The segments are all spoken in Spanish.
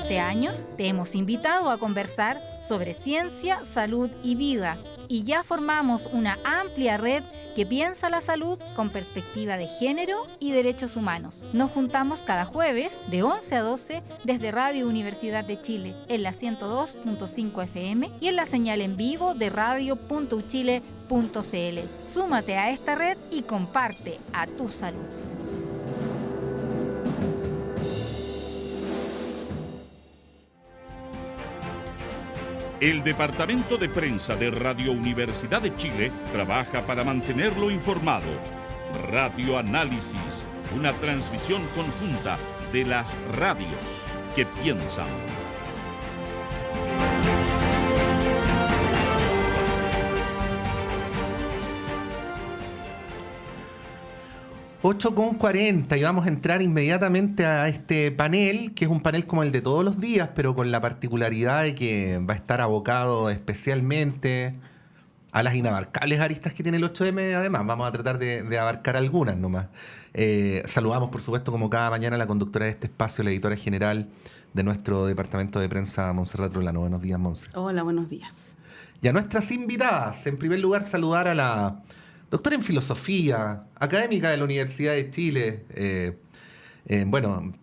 12 años, te hemos invitado a conversar sobre ciencia, salud y vida. Y ya formamos una amplia red que piensa la salud con perspectiva de género y derechos humanos. Nos juntamos cada jueves de 11 a 12 desde Radio Universidad de Chile en la 102.5 FM y en la señal en vivo de radio.uchile.cl. Súmate a esta red y comparte a tu salud. El Departamento de Prensa de Radio Universidad de Chile trabaja para mantenerlo informado. Radio Análisis, una transmisión conjunta de las radios que piensan. (8:40) y vamos a entrar inmediatamente a este panel, que es un panel como el de todos los días, pero con la particularidad de que va a estar abocado especialmente a las inabarcables aristas que tiene el 8M. Además, vamos a tratar de abarcar algunas nomás. Saludamos, por supuesto, como cada mañana, a la conductora de este espacio, la editora general de nuestro departamento de prensa, Montserrat Rolano. Buenos días, Montserrat. Hola, buenos días. Y a nuestras invitadas, en primer lugar, saludar a la doctora en filosofía, académica de la Universidad de Chile,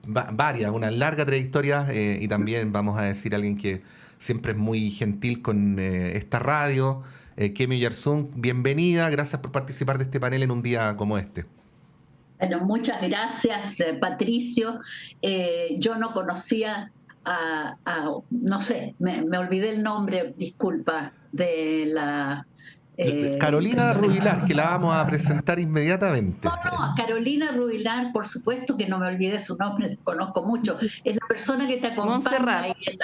varias, una larga trayectoria, y también vamos a decir alguien que siempre es muy gentil con esta radio, Kemi Oyarzún. Bienvenida, gracias por participar de este panel en un día como este. Bueno, muchas gracias, Patricio. Yo no conocía no sé, me olvidé el nombre, disculpa, de la... Carolina Rubilar, que la vamos a presentar inmediatamente. No, Carolina Rubilar, por supuesto que no me olvidé su nombre, conozco mucho. Es la persona que te acompaña. Montserrat. Ahí en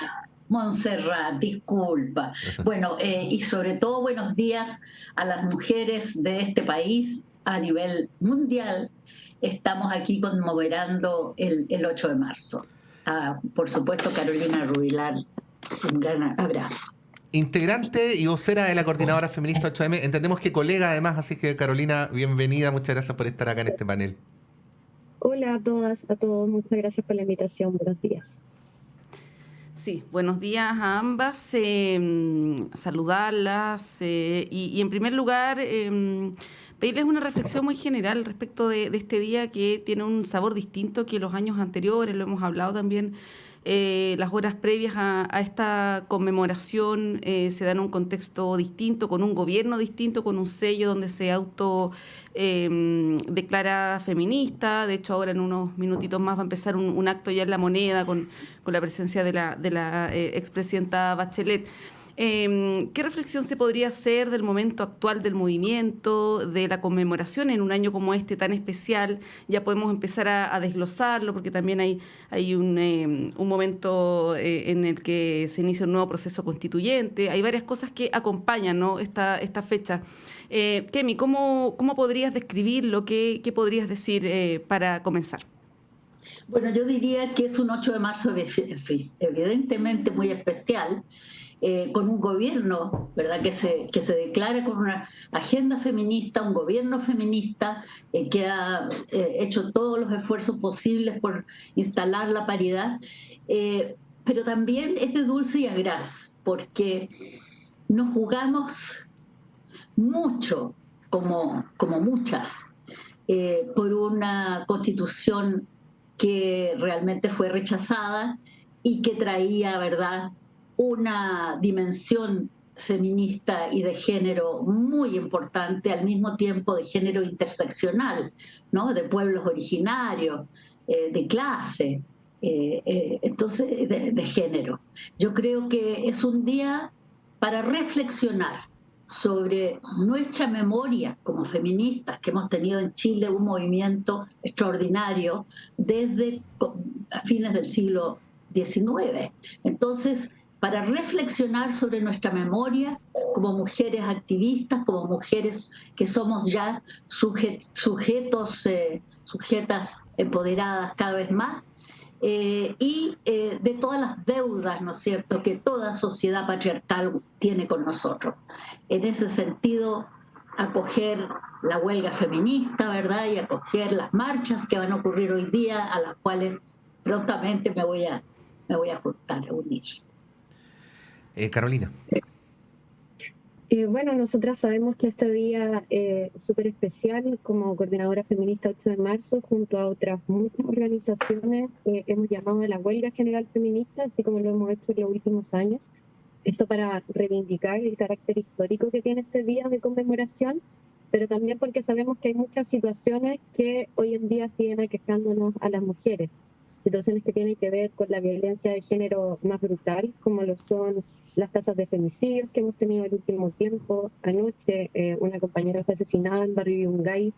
Montserrat, disculpa. Bueno, y sobre todo buenos días a las mujeres de este país a nivel mundial. Estamos aquí conmemorando el 8 de marzo. Por supuesto, Carolina Rubilar, un gran abrazo. Integrante y vocera de la Coordinadora Feminista 8M, entendemos que colega además, así que Carolina, bienvenida, muchas gracias por estar acá en este panel. Hola a todas, a todos, muchas gracias por la invitación, buenos días. Sí, buenos días a ambas, saludarlas y en primer lugar pedirles una reflexión muy general respecto de este día que tiene un sabor distinto que los años anteriores, lo hemos hablado también. Las horas previas a esta conmemoración se dan en un contexto distinto, con un gobierno distinto, con un sello donde se declara feminista. De hecho, ahora en unos minutitos más va a empezar un acto ya en La Moneda con la presencia de la expresidenta Bachelet. ¿Qué reflexión se podría hacer del momento actual del movimiento, de la conmemoración en un año como este tan especial? Ya podemos empezar a desglosarlo, porque también hay un momento en el que se inicia un nuevo proceso constituyente. Hay varias cosas que acompañan, ¿no?, esta fecha. Kemi, ¿cómo podrías describirlo? ¿Qué podrías decir para comenzar? Bueno, yo diría que es un 8 de marzo evidentemente muy especial, con un gobierno, ¿verdad?, que se declara con una agenda feminista, un gobierno feminista que ha hecho todos los esfuerzos posibles por instalar la paridad, pero también es de dulce y agraz, porque nos jugamos mucho, como muchas, por una constitución que realmente fue rechazada y que traía, ¿verdad?, una dimensión feminista y de género muy importante, al mismo tiempo de género interseccional, ¿no?, de pueblos originarios, de clase, entonces de género. Yo creo que es un día para reflexionar sobre nuestra memoria como feministas, que hemos tenido en Chile un movimiento extraordinario desde a fines del siglo XIX. Entonces, para reflexionar sobre nuestra memoria como mujeres activistas, como mujeres que somos ya sujetas empoderadas cada vez más, y de todas las deudas, ¿no es cierto?, que toda sociedad patriarcal tiene con nosotros. En ese sentido, acoger la huelga feminista, ¿verdad?, y acoger las marchas que van a ocurrir hoy día, a las cuales prontamente me voy a me voy a juntar a unir. Carolina. Bueno, nosotras sabemos que este día es súper especial. Como coordinadora feminista 8 de marzo, junto a otras muchas organizaciones, hemos llamado a la huelga general feminista, así como lo hemos hecho en los últimos años. Esto para reivindicar el carácter histórico que tiene este día de conmemoración, pero también porque sabemos que hay muchas situaciones que hoy en día siguen aquejándonos a las mujeres. Situaciones que tienen que ver con la violencia de género más brutal, como lo son las tasas de femicidios que hemos tenido el último tiempo. Anoche una compañera fue asesinada en Barrio Yungay.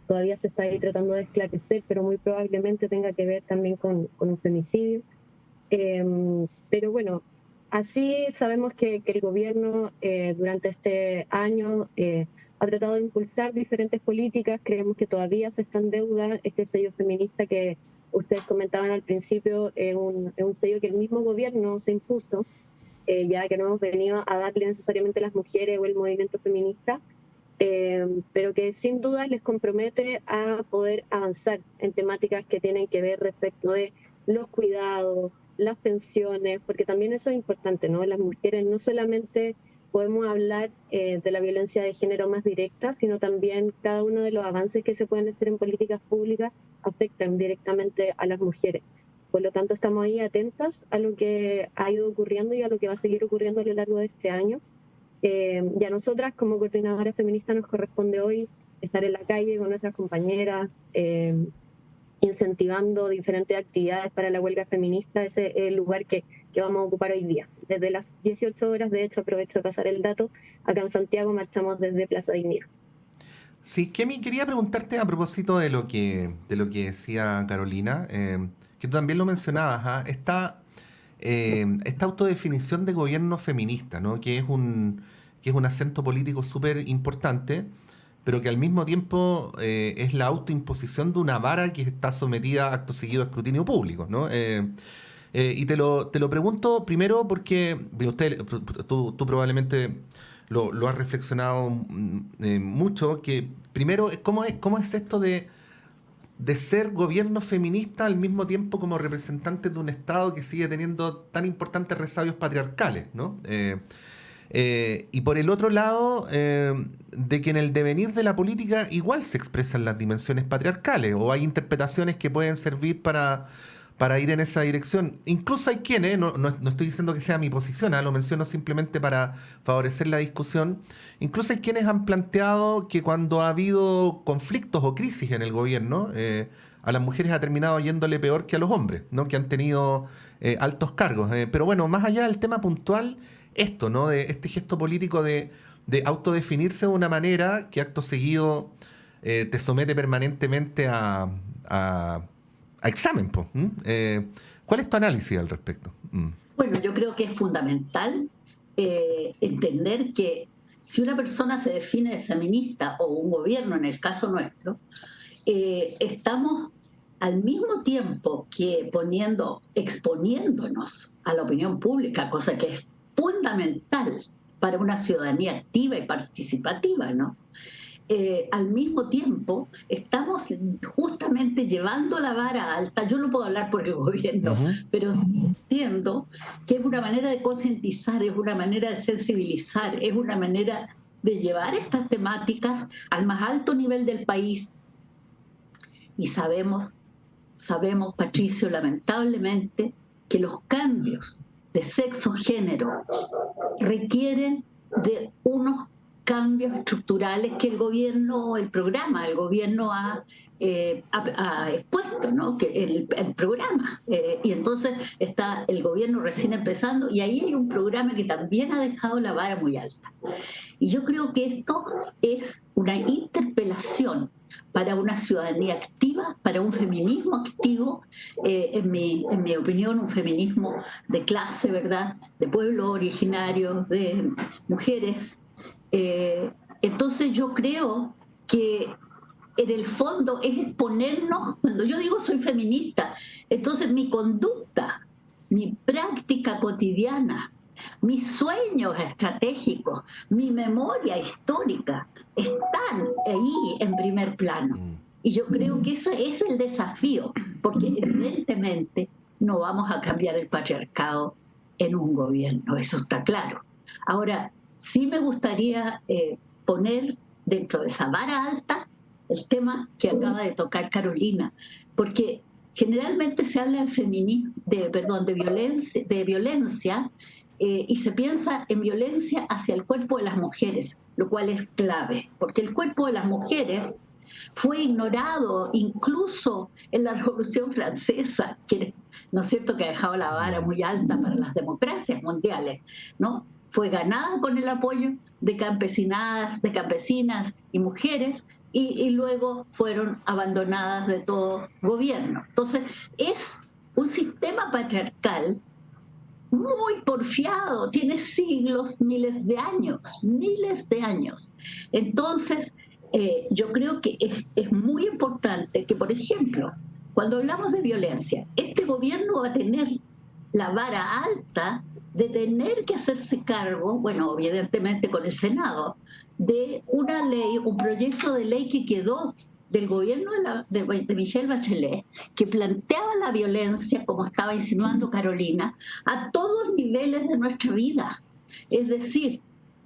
Todavía se está ahí tratando de esclarecer, pero muy probablemente tenga que ver también con un femicidio. Pero bueno, así sabemos que el gobierno durante este año ha tratado de impulsar diferentes políticas. Creemos que todavía se está en deuda. Este sello feminista que ustedes comentaban al principio es un sello que el mismo gobierno se impuso, ya que no hemos venido a darle necesariamente las mujeres o el movimiento feminista, pero que sin duda les compromete a poder avanzar en temáticas que tienen que ver respecto de los cuidados, las pensiones, porque también eso es importante, ¿no? Las mujeres no solamente podemos hablar de la violencia de género más directa, sino también cada uno de los avances que se pueden hacer en políticas públicas afectan directamente a las mujeres. Por lo tanto, estamos ahí atentas a lo que ha ido ocurriendo y a lo que va a seguir ocurriendo a lo largo de este año. Y a nosotras, como coordinadora feminista, nos corresponde hoy estar en la calle con nuestras compañeras, incentivando diferentes actividades para la huelga feminista. Ese es el lugar que vamos a ocupar hoy día. Desde las 18 horas, de hecho, aprovecho de pasar el dato, acá en Santiago marchamos desde Plaza Dignidad. Sí, Kemi, quería preguntarte a propósito de lo que decía Carolina, que tú también lo mencionabas, esta autodefinición de gobierno feminista, ¿no? Que es un acento político súper importante, pero que al mismo tiempo es la autoimposición de una vara que está sometida acto seguido a escrutinio público, ¿no? Y te lo pregunto primero porque tú probablemente lo has reflexionado mucho, que primero, ¿cómo es esto de ser gobierno feminista al mismo tiempo como representante de un Estado que sigue teniendo tan importantes resabios patriarcales, ¿no? Y por el otro lado, de que en el devenir de la política igual se expresan las dimensiones patriarcales, o hay interpretaciones que pueden servir para ir en esa dirección. Incluso hay quienes, no estoy diciendo que sea mi posición, lo menciono simplemente para favorecer la discusión, incluso hay quienes han planteado que cuando ha habido conflictos o crisis en el gobierno, a las mujeres ha terminado yéndole peor que a los hombres, ¿no? Que han tenido altos cargos. Pero bueno, más allá del tema puntual, esto, ¿no? De este gesto político de autodefinirse de una manera que acto seguido te somete permanentemente a examen, po. ¿Cuál es tu análisis al respecto? Bueno, yo creo que es fundamental entender que si una persona se define de feminista o un gobierno, en el caso nuestro, estamos al mismo tiempo que exponiéndonos a la opinión pública, cosa que es fundamental para una ciudadanía activa y participativa, ¿no? Al mismo tiempo estamos justamente llevando la vara alta. Yo no puedo hablar por el gobierno, pero sí entiendo que es una manera de concientizar, es una manera de sensibilizar, es una manera de llevar estas temáticas al más alto nivel del país. Y sabemos, Patricio, lamentablemente, que los cambios de sexo, género, requieren de unos cambios estructurales que el gobierno ha expuesto, ¿no? Que el programa. Y entonces está el gobierno recién empezando, y ahí hay un programa que también ha dejado la vara muy alta. Y yo creo que esto es una interpelación para una ciudadanía activa, para un feminismo activo, en mi opinión, un feminismo de clase, ¿verdad?, de pueblos originarios, de mujeres. Entonces yo creo que en el fondo es exponernos. Cuando yo digo soy feminista, entonces mi conducta, mi práctica cotidiana, mis sueños estratégicos, mi memoria histórica están ahí en primer plano. Y yo creo que ese es el desafío, porque evidentemente no vamos a cambiar el patriarcado en un gobierno, eso está claro. Ahora, sí me gustaría poner dentro de esa vara alta el tema que acaba de tocar Carolina, porque generalmente se habla de feminismo, de violencia y se piensa en violencia hacia el cuerpo de las mujeres, lo cual es clave, porque el cuerpo de las mujeres fue ignorado incluso en la Revolución Francesa, que, ¿no es cierto?, que ha dejado la vara muy alta para las democracias mundiales, ¿no? Fue ganada con el apoyo de campesinas y mujeres, y luego fueron abandonadas de todo gobierno. Entonces, es un sistema patriarcal muy porfiado, tiene siglos, miles de años. Entonces, yo creo que es muy importante que, por ejemplo, cuando hablamos de violencia, este gobierno va a tener la vara alta de tener que hacerse cargo, bueno, evidentemente con el Senado, de una ley, un proyecto de ley que quedó del gobierno de Michelle Bachelet, que planteaba la violencia, como estaba insinuando Carolina, a todos niveles de nuestra vida. Es decir,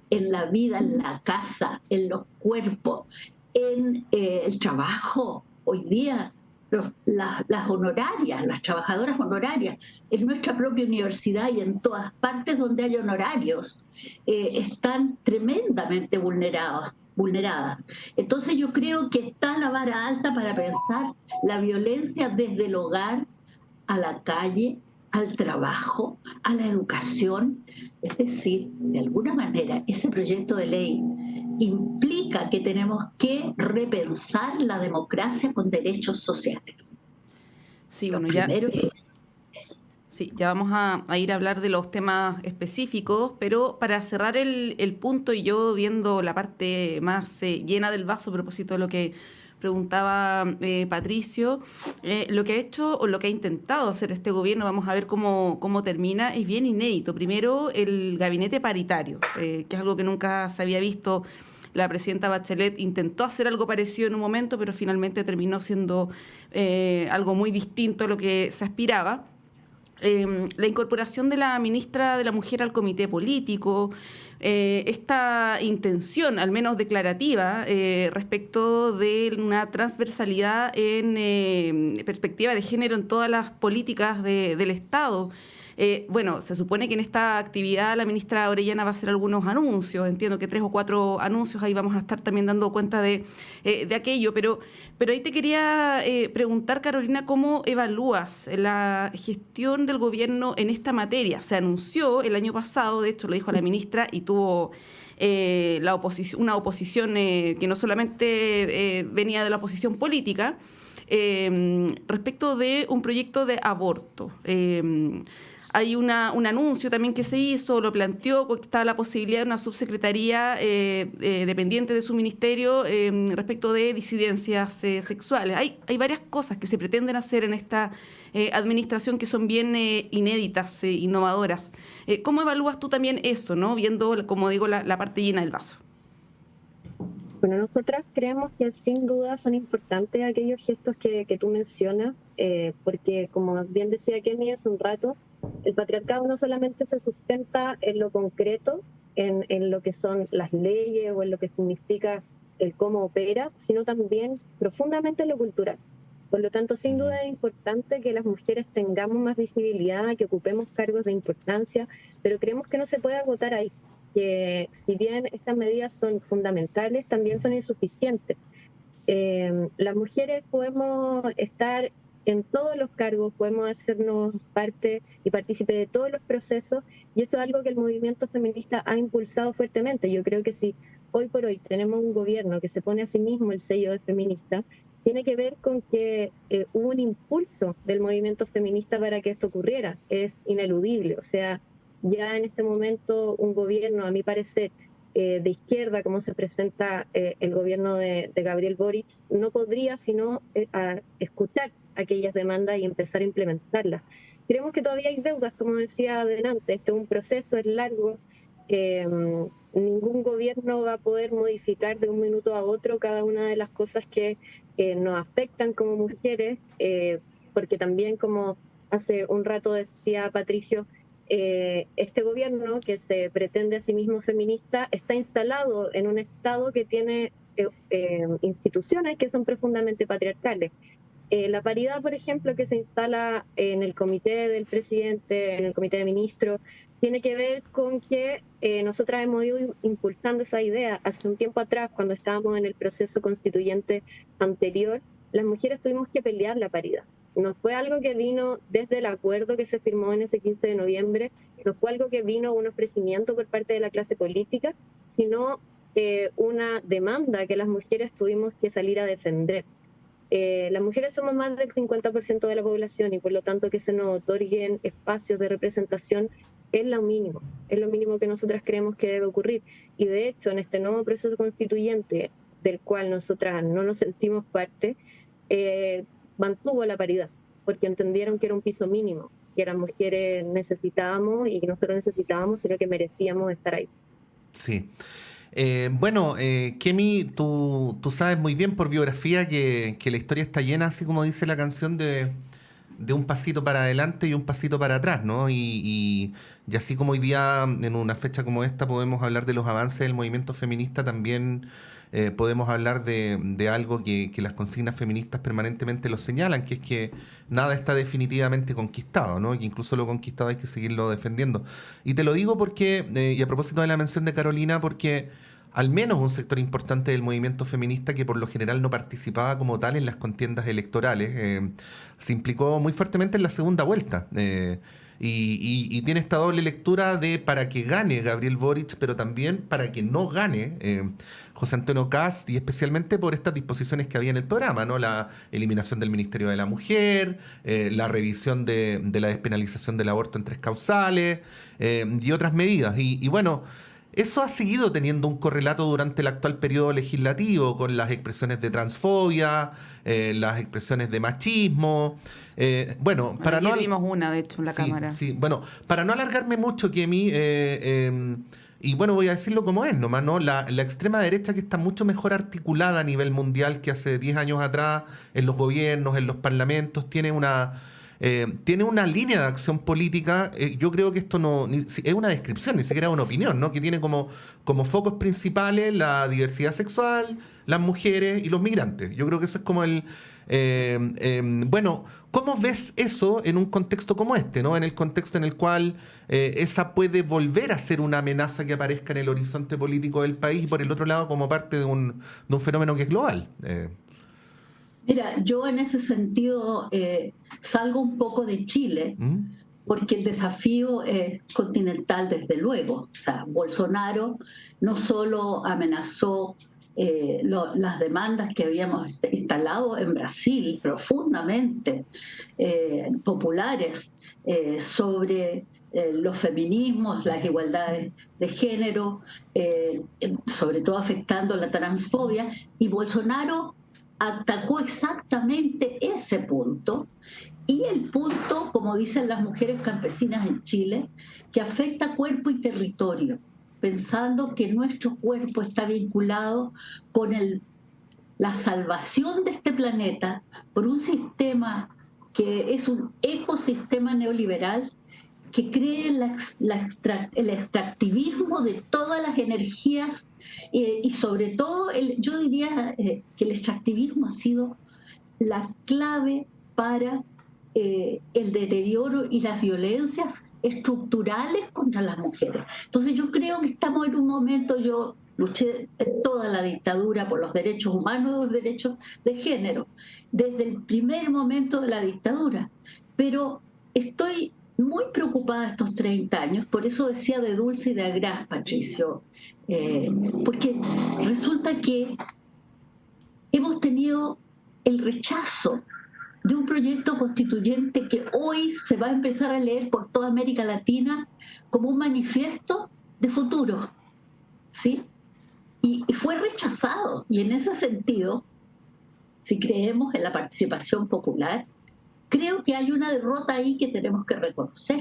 en la vida, en la casa, en los cuerpos, en el trabajo. Hoy día las honorarias, las trabajadoras honorarias, en nuestra propia universidad y en todas partes donde hay honorarios, están tremendamente vulneradas. Entonces yo creo que está la vara alta para pensar la violencia desde el hogar a la calle, al trabajo, a la educación. Es decir, de alguna manera, ese proyecto de ley implica que tenemos que repensar la democracia con derechos sociales. Sí, bueno, ya vamos a ir a hablar de los temas específicos, pero para cerrar el punto, y yo viendo la parte más llena del vaso a propósito de lo que preguntaba Patricio, lo que ha hecho o lo que ha intentado hacer este gobierno, vamos a ver cómo termina, es bien inédito. Primero, el gabinete paritario, que es algo que nunca se había visto. La presidenta Bachelet intentó hacer algo parecido en un momento, pero finalmente terminó siendo algo muy distinto a lo que se aspiraba. La incorporación de la ministra de la Mujer al comité político, esta intención, al menos declarativa, respecto de una transversalidad en perspectiva de género en todas las políticas del Estado. Bueno, se supone que en esta actividad la ministra Orellana va a hacer algunos anuncios, entiendo que 3 o 4 anuncios, ahí vamos a estar también dando cuenta de aquello, pero ahí te quería preguntar, Carolina, ¿cómo evalúas la gestión del gobierno en esta materia? Se anunció el año pasado, de hecho lo dijo la ministra, y tuvo una oposición que no solamente venía de la oposición política, respecto de un proyecto de aborto. Hay un anuncio también que se hizo, lo planteó, que estaba la posibilidad de una subsecretaría dependiente de su ministerio respecto de disidencias sexuales. Hay varias cosas que se pretenden hacer en esta administración que son bien inéditas, innovadoras. ¿Cómo evalúas tú también eso, ¿no? Viendo, como digo, la parte llena del vaso? Bueno, nosotras creemos que sin duda son importantes aquellos gestos que tú mencionas, porque como bien decía Kenny hace un rato, el patriarcado no solamente se sustenta en lo concreto, en lo que son las leyes o en lo que significa el cómo opera, sino también profundamente en lo cultural. Por lo tanto, sin duda es importante que las mujeres tengamos más visibilidad, que ocupemos cargos de importancia, pero creemos que no se puede agotar ahí, que si bien estas medidas son fundamentales, también son insuficientes. Las mujeres podemos estar en todos los cargos, podemos hacernos parte y partícipe de todos los procesos, y eso es algo que el movimiento feminista ha impulsado fuertemente. Yo creo que si hoy por hoy tenemos un gobierno que se pone a sí mismo el sello de feminista, tiene que ver con que hubo un impulso del movimiento feminista para que esto ocurriera. Es ineludible, o sea, ya en este momento un gobierno, a mi parecer, de izquierda, como se presenta el gobierno de Gabriel Boric, no podría sino escuchar aquellas demandas y empezar a implementarlas. Creemos que todavía hay deudas, como decía adelante, este es un proceso, es largo, ningún gobierno va a poder modificar de un minuto a otro cada una de las cosas que nos afectan como mujeres, porque también como hace un rato decía Patricio, este gobierno que se pretende a sí mismo feminista está instalado en un Estado que tiene instituciones que son profundamente patriarcales. La paridad, por ejemplo, que se instala en el comité del presidente, en el comité de ministros, tiene que ver con que nosotras hemos ido impulsando esa idea. Hace un tiempo atrás, cuando estábamos en el proceso constituyente anterior, las mujeres tuvimos que pelear la paridad. No fue algo que vino desde el acuerdo que se firmó en ese 15 de noviembre, no fue algo que vino un ofrecimiento por parte de la clase política, sino una demanda que las mujeres tuvimos que salir a defender. Las mujeres somos más del 50% de la población y por lo tanto que se nos otorguen espacios de representación es lo mínimo que nosotras creemos que debe ocurrir. Y de hecho, en este nuevo proceso constituyente, del cual nosotras no nos sentimos parte, mantuvo la paridad, porque entendieron que era un piso mínimo, que las mujeres necesitábamos y que nosotros necesitábamos, sino que merecíamos estar ahí. Sí. Kemi, tú sabes muy bien por biografía que la historia está llena, así como dice la canción, de un pasito para adelante y un pasito para atrás, ¿no? Y así como hoy día, en una fecha como esta, podemos hablar de los avances del movimiento feminista, también podemos hablar de algo que las consignas feministas permanentemente lo señalan, que es que nada está definitivamente conquistado, ¿no? Que incluso lo conquistado hay que seguirlo defendiendo. Y te lo digo porque, y a propósito de la mención de Carolina, porque al menos un sector importante del movimiento feminista que por lo general no participaba como tal en las contiendas electorales, se implicó muy fuertemente en la segunda vuelta. Y tiene esta doble lectura de para que gane Gabriel Boric, pero también para que no gane José Antonio Kast, y especialmente por estas disposiciones que había en el programa, ¿no? La eliminación del Ministerio de la Mujer, la revisión de la despenalización del aborto en 3 causales y otras medidas. Y bueno, eso ha seguido teniendo un correlato durante el actual periodo legislativo, con las expresiones de transfobia, las expresiones de machismo. Para no vimos una, de hecho, en la Cámara. Sí, bueno, para no alargarme mucho, Kemi, y bueno, voy a decirlo como es nomás, ¿no? La extrema derecha, que está mucho mejor articulada a nivel mundial que hace 10 años atrás, en los gobiernos, en los parlamentos, tiene una línea de acción política. Yo creo que esto es una descripción, ni siquiera una opinión, ¿no? Que tiene como focos principales la diversidad sexual, las mujeres y los migrantes. Yo creo que ese es como ¿cómo ves eso en un contexto como este, ¿no? En el contexto en el cual esa puede volver a ser una amenaza que aparezca en el horizonte político del país, y por el otro lado como parte de un fenómeno que es global. Mira, yo en ese sentido salgo un poco de Chile, porque el desafío es continental desde luego. O sea, Bolsonaro no solo amenazó las demandas que habíamos instalado en Brasil profundamente populares sobre los feminismos, las igualdades de género, sobre todo afectando la transfobia, y Bolsonaro atacó exactamente ese punto, y el punto, como dicen las mujeres campesinas en Chile, que afecta cuerpo y territorio, pensando que nuestro cuerpo está vinculado con la salvación de este planeta por un sistema que es un ecosistema neoliberal que cree el extractivismo de todas las energías y sobre todo, yo diría que el extractivismo ha sido la clave para el deterioro y las violencias estructurales contra las mujeres. Entonces yo creo que estamos en un momento, yo luché en toda la dictadura por los derechos humanos y los derechos de género, desde el primer momento de la dictadura, pero estoy muy preocupada estos 30 años, por eso decía de dulce y de agraz, Patricio, porque resulta que hemos tenido el rechazo de un proyecto constituyente que hoy se va a empezar a leer por toda América Latina como un manifiesto de futuro, ¿sí? Y fue rechazado, y en ese sentido, si creemos en la participación popular, creo que hay una derrota ahí que tenemos que reconocer.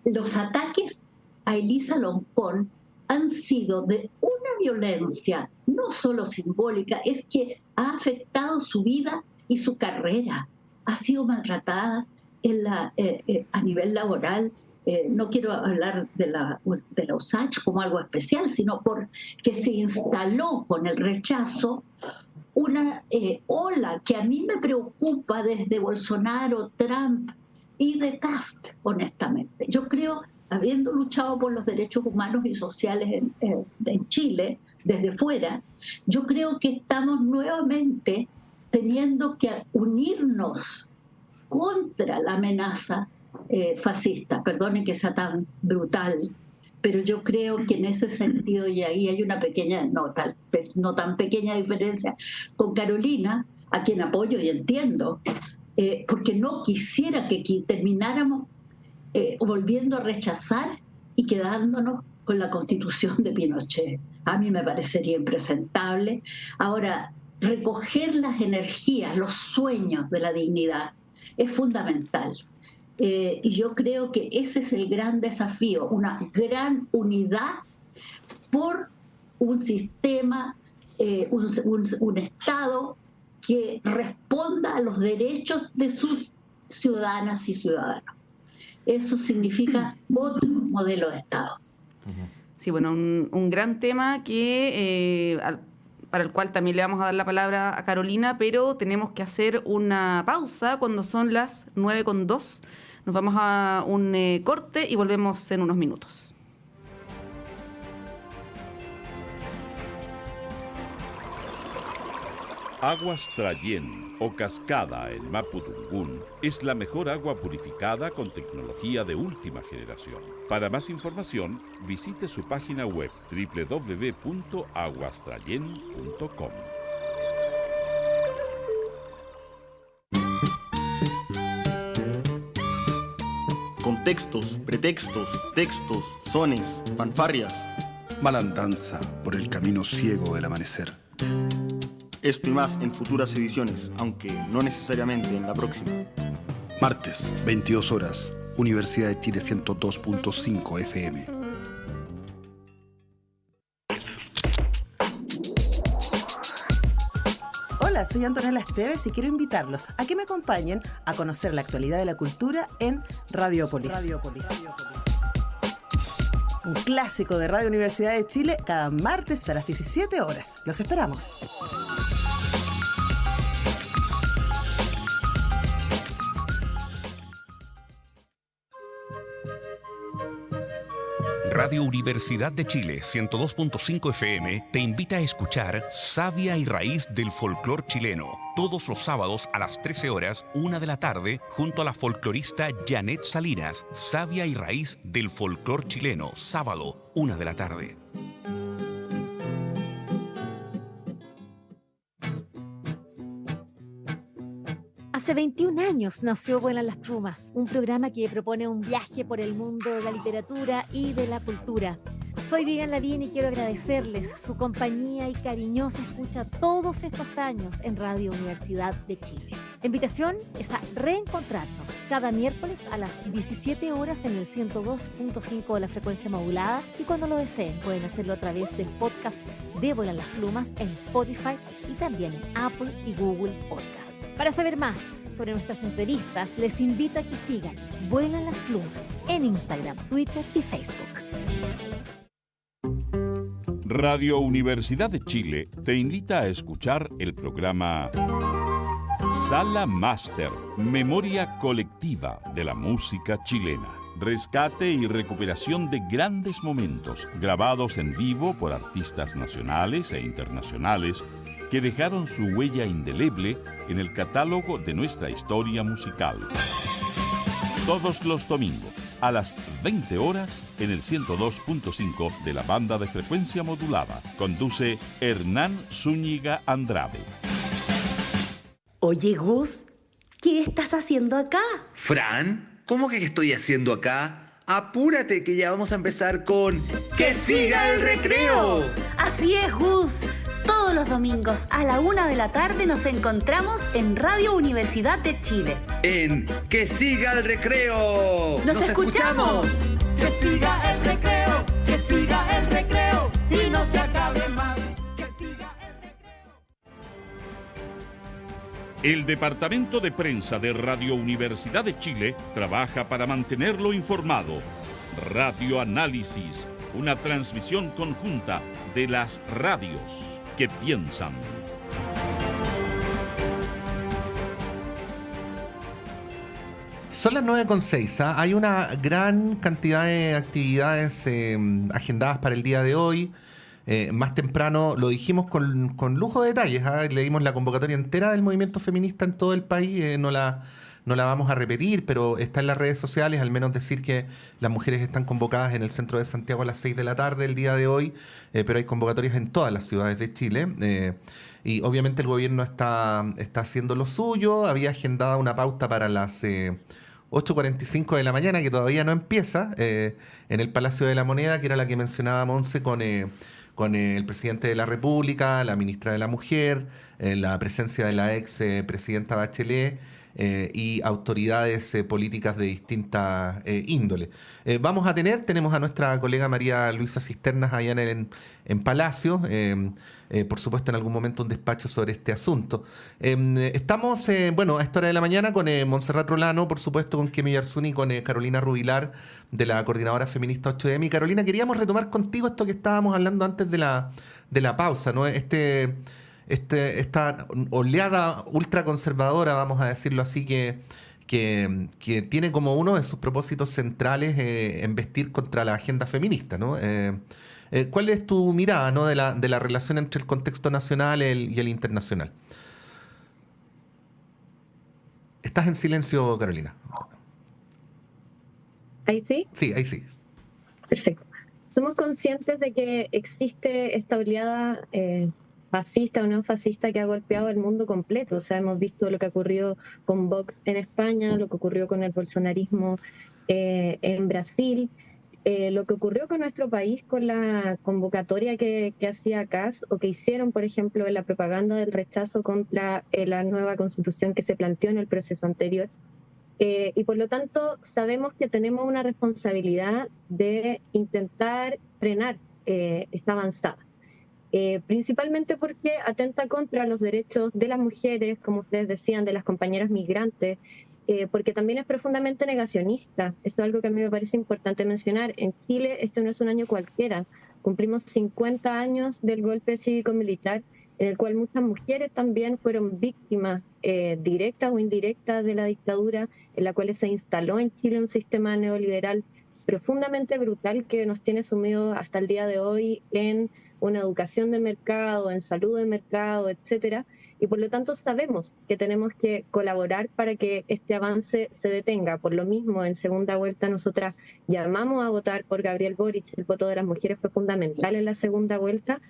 Los ataques a Elisa Loncón han sido de una violencia no solo simbólica, es que ha afectado su vida y su carrera. Ha sido maltratada a nivel laboral, no quiero hablar de la USACH como algo especial, sino porque se instaló con el rechazo una ola que a mí me preocupa desde Bolsonaro, Trump y de Kast, honestamente. Yo creo, habiendo luchado por los derechos humanos y sociales en Chile, desde fuera, yo creo que estamos nuevamente teniendo que unirnos contra la amenaza fascista. Perdonen que sea tan brutal, pero yo creo que en ese sentido, y ahí hay una pequeña, no tan pequeña diferencia con Carolina, a quien apoyo y entiendo, porque no quisiera que termináramos volviendo a rechazar y quedándonos con la Constitución de Pinochet. A mí me parecería impresentable. Ahora, recoger las energías, los sueños de la dignidad es fundamental. Y yo creo que ese es el gran desafío, una gran unidad por un sistema, un Estado que responda a los derechos de sus ciudadanas y ciudadanos. Eso significa otro modelo de Estado. Sí, bueno, un gran tema que para el cual también le vamos a dar la palabra a Carolina, pero tenemos que hacer una pausa cuando son las 9:02. Nos vamos a un corte y volvemos en unos minutos. Aguas Trayén o Cascada en Mapudungún es la mejor agua purificada con tecnología de última generación. Para más información, visite su página web www.aguastrayen.com. Contextos, pretextos, textos, sones, fanfarrias. Malandanza por el camino ciego del amanecer. Esto y más en futuras ediciones, aunque no necesariamente en la próxima. Martes, 22 horas, Universidad de Chile 102.5 FM. Hola, soy Antonella Esteves y quiero invitarlos a que me acompañen a conocer la actualidad de la cultura en Radiopolis. Un clásico de Radio Universidad de Chile cada martes a las 17 horas. Los esperamos. Radio Universidad de Chile 102.5 FM te invita a escuchar Savia y Raíz del Folclor Chileno, todos los sábados a las 13 horas, 1 de la tarde, junto a la folclorista Janet Salinas. Savia y Raíz del Folclor Chileno, sábado, 1 de la tarde. Hace 21 años nació Vuelan las Plumas, un programa que propone un viaje por el mundo de la literatura y de la cultura. Soy Vivian Lavín y quiero agradecerles su compañía y cariñosa escucha todos estos años en Radio Universidad de Chile. La invitación es a reencontrarnos cada miércoles a las 17 horas en el 102.5 de la frecuencia modulada y cuando lo deseen pueden hacerlo a través del podcast de Vuelan las Plumas en Spotify y también en Apple y Google Podcast. Para saber más sobre nuestras entrevistas, les invito a que sigan Vuelan las Plumas en Instagram, Twitter y Facebook. Radio Universidad de Chile te invita a escuchar el programa Sala Máster, Memoria Colectiva de la Música Chilena. Rescate y recuperación de grandes momentos grabados en vivo por artistas nacionales e internacionales que dejaron su huella indeleble en el catálogo de nuestra historia musical. Todos los domingos, a las 20 horas, en el 102.5 de la banda de frecuencia modulada. Conduce Hernán Zúñiga Andrade. Oye, Gus, ¿qué estás haciendo acá? Fran, ¿cómo que estoy haciendo acá? Apúrate que ya vamos a empezar con ¡Que siga el recreo! Así es, Gus. Todos los domingos a la 1 de la tarde nos encontramos en Radio Universidad de Chile. En ¡Que siga el recreo! ¡Nos escuchamos! ¡Que siga el recreo! ¡Que siga el recreo! ¡Y no se acabe más! ¡Que siga el recreo! El Departamento de Prensa de Radio Universidad de Chile trabaja para mantenerlo informado. Radio Análisis, una transmisión conjunta de las radios que piensan. Son las 9:06. Hay una gran cantidad de actividades agendadas para el día de hoy. Más temprano lo dijimos con lujo de detalles. Leímos la convocatoria entera del movimiento feminista en todo el país. No la vamos a repetir, pero está en las redes sociales. Al menos decir que las mujeres están convocadas en el centro de Santiago a las 6 de la tarde el día de hoy, pero hay convocatorias en todas las ciudades de Chile. Y obviamente el gobierno está haciendo lo suyo. Había agendada una pauta para las 8:45 de la mañana, que todavía no empieza, en el Palacio de la Moneda, que era la que mencionaba Monse, con el presidente de la República, la ministra de la Mujer, la presencia de la ex presidenta Bachelet y autoridades políticas de distinta índole. Tenemos a nuestra colega María Luisa Cisternas allá en Palacio, por supuesto en algún momento un despacho sobre este asunto. Estamos, a esta hora de la mañana con Montserrat Rolano, por supuesto con Kemi Yarzuni y con Carolina Rubilar de la Coordinadora Feminista 8M. Y Carolina, queríamos retomar contigo esto que estábamos hablando antes de la pausa, ¿no? Esta oleada ultraconservadora, vamos a decirlo así, que tiene como uno de sus propósitos centrales embestir contra la agenda feminista, ¿no? ¿Cuál es tu mirada, ¿no, de la relación entre el contexto nacional y el internacional? Estás en silencio, Carolina. ¿Ahí sí? Sí, ahí sí. Perfecto. Somos conscientes de que existe esta oleada fascista o neofascista que ha golpeado el mundo completo. O sea, hemos visto lo que ocurrió con Vox en España, lo que ocurrió con el bolsonarismo en Brasil, lo que ocurrió con nuestro país con la convocatoria que hacía CAS o que hicieron, por ejemplo, en la propaganda del rechazo contra la nueva constitución que se planteó en el proceso anterior. Y por lo tanto sabemos que tenemos una responsabilidad de intentar frenar esta avanzada. Principalmente porque atenta contra los derechos de las mujeres, como ustedes decían, de las compañeras migrantes, porque también es profundamente negacionista. Esto es algo que a mí me parece importante mencionar. En Chile esto no es un año cualquiera. Cumplimos 50 años del golpe cívico-militar, en el cual muchas mujeres también fueron víctimas directas o indirectas de la dictadura, en la cual se instaló en Chile un sistema neoliberal profundamente brutal que nos tiene sumidos hasta el día de hoy en una educación de mercado, en salud de mercado, etcétera. Y por lo tanto sabemos que tenemos que colaborar para que este avance se detenga. Por lo mismo, en segunda vuelta nosotras llamamos a votar por Gabriel Boric. El voto de las mujeres fue fundamental en la segunda vuelta,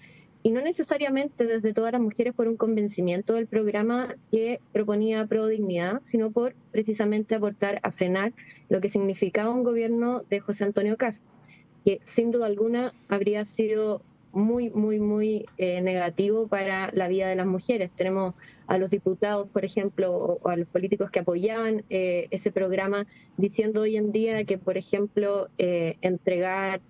y no necesariamente desde todas las mujeres por un convencimiento del programa que proponía Pro Dignidad, sino por precisamente aportar a frenar lo que significaba un gobierno de José Antonio Kast, que sin duda alguna habría sido muy negativo para la vida de las mujeres. Tenemos a los diputados, por ejemplo, o a los políticos que apoyaban ese programa, diciendo hoy en día que, por ejemplo, entregar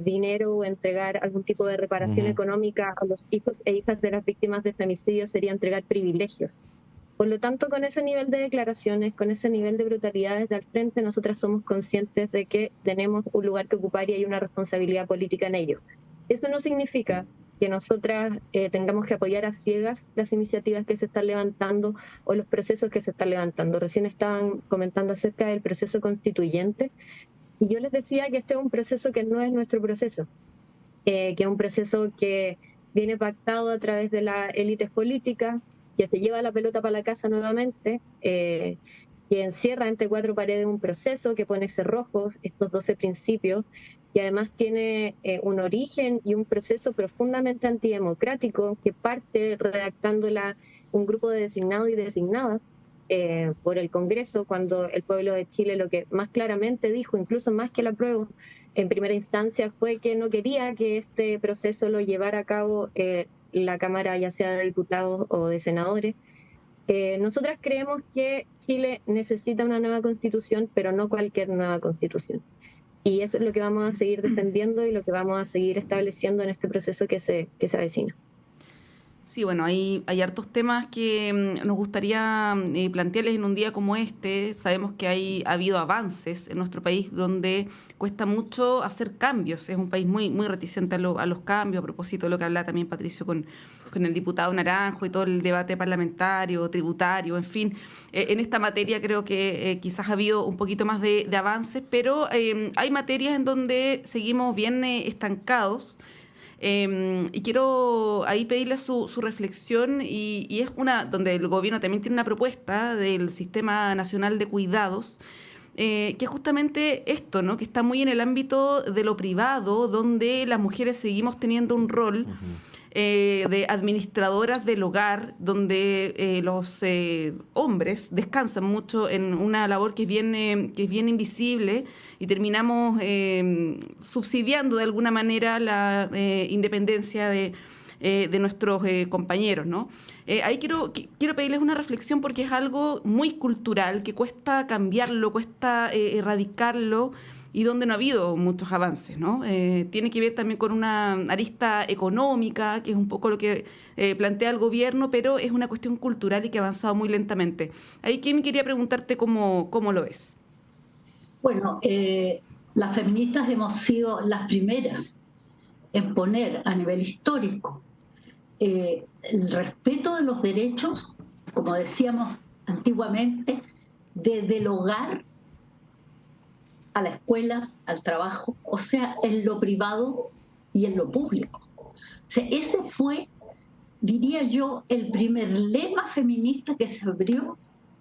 dinero o entregar algún tipo de reparación económica a los hijos e hijas de las víctimas de femicidio sería entregar privilegios. Por lo tanto, con ese nivel de declaraciones, con ese nivel de brutalidades al frente, nosotras somos conscientes de que tenemos un lugar que ocupar y hay una responsabilidad política en ello. Eso no significa que nosotras tengamos que apoyar a ciegas las iniciativas que se están levantando o los procesos que se están levantando. Recién estaban comentando acerca del proceso constituyente, y yo les decía que este es un proceso que no es nuestro proceso, que es un proceso que viene pactado a través de las élites políticas, que se lleva la pelota para la casa nuevamente, que encierra entre cuatro paredes un proceso que pone cerrojos, estos 12 principios, y además tiene un origen y un proceso profundamente antidemocrático que parte redactándola un grupo de designados y designadas por el Congreso, cuando el pueblo de Chile lo que más claramente dijo, incluso más que la prueba en primera instancia, fue que no quería que este proceso lo llevara a cabo la Cámara, ya sea de diputados o de senadores. Nosotras creemos que Chile necesita una nueva constitución, pero no cualquier nueva constitución. Y eso es lo que vamos a seguir defendiendo y lo que vamos a seguir estableciendo en este proceso que se avecina. Sí, bueno, hay hartos temas que nos gustaría plantearles en un día como este. Sabemos que ha habido avances en nuestro país donde cuesta mucho hacer cambios. Es un país muy, muy reticente a los cambios, a propósito de lo que hablaba también Patricio con el diputado Naranjo y todo el debate parlamentario, tributario, en fin. En esta materia creo que quizás ha habido un poquito más de avances, pero hay materias en donde seguimos bien estancados. Y quiero ahí pedirle su reflexión y es una donde el gobierno también tiene una propuesta del Sistema Nacional de Cuidados, que es justamente esto, ¿no? Que está muy en el ámbito de lo privado, donde las mujeres seguimos teniendo un rol de administradoras del hogar, donde los hombres descansan mucho en una labor que es bien invisible y terminamos subsidiando de alguna manera la independencia de nuestros compañeros, ¿no? Ahí quiero pedirles una reflexión porque es algo muy cultural, que cuesta cambiarlo, cuesta erradicarlo, y donde no ha habido muchos avances, ¿no? Tiene que ver también con una arista económica, que es un poco lo que plantea el gobierno, pero es una cuestión cultural y que ha avanzado muy lentamente. Ahí, Kimi, quería preguntarte cómo lo ves. Bueno, las feministas hemos sido las primeras en poner a nivel histórico el respeto de los derechos, como decíamos antiguamente, desde el hogar a la escuela, al trabajo, o sea, en lo privado y en lo público. O sea, ese fue, diría yo, el primer lema feminista que se abrió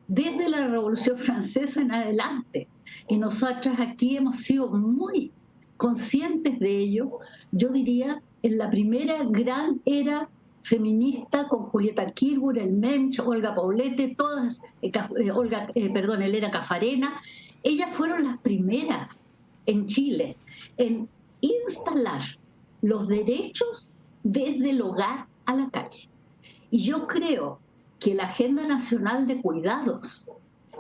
desde la Revolución Francesa en adelante. Y nosotras aquí hemos sido muy conscientes de ello. Yo diría, en la primera gran era feminista con Julieta Kirchner, el Mensch, Olga Paulete, todas, Elena Cafarena, ellas fueron las primeras en Chile en instalar los derechos desde el hogar a la calle. Y yo creo que la Agenda Nacional de Cuidados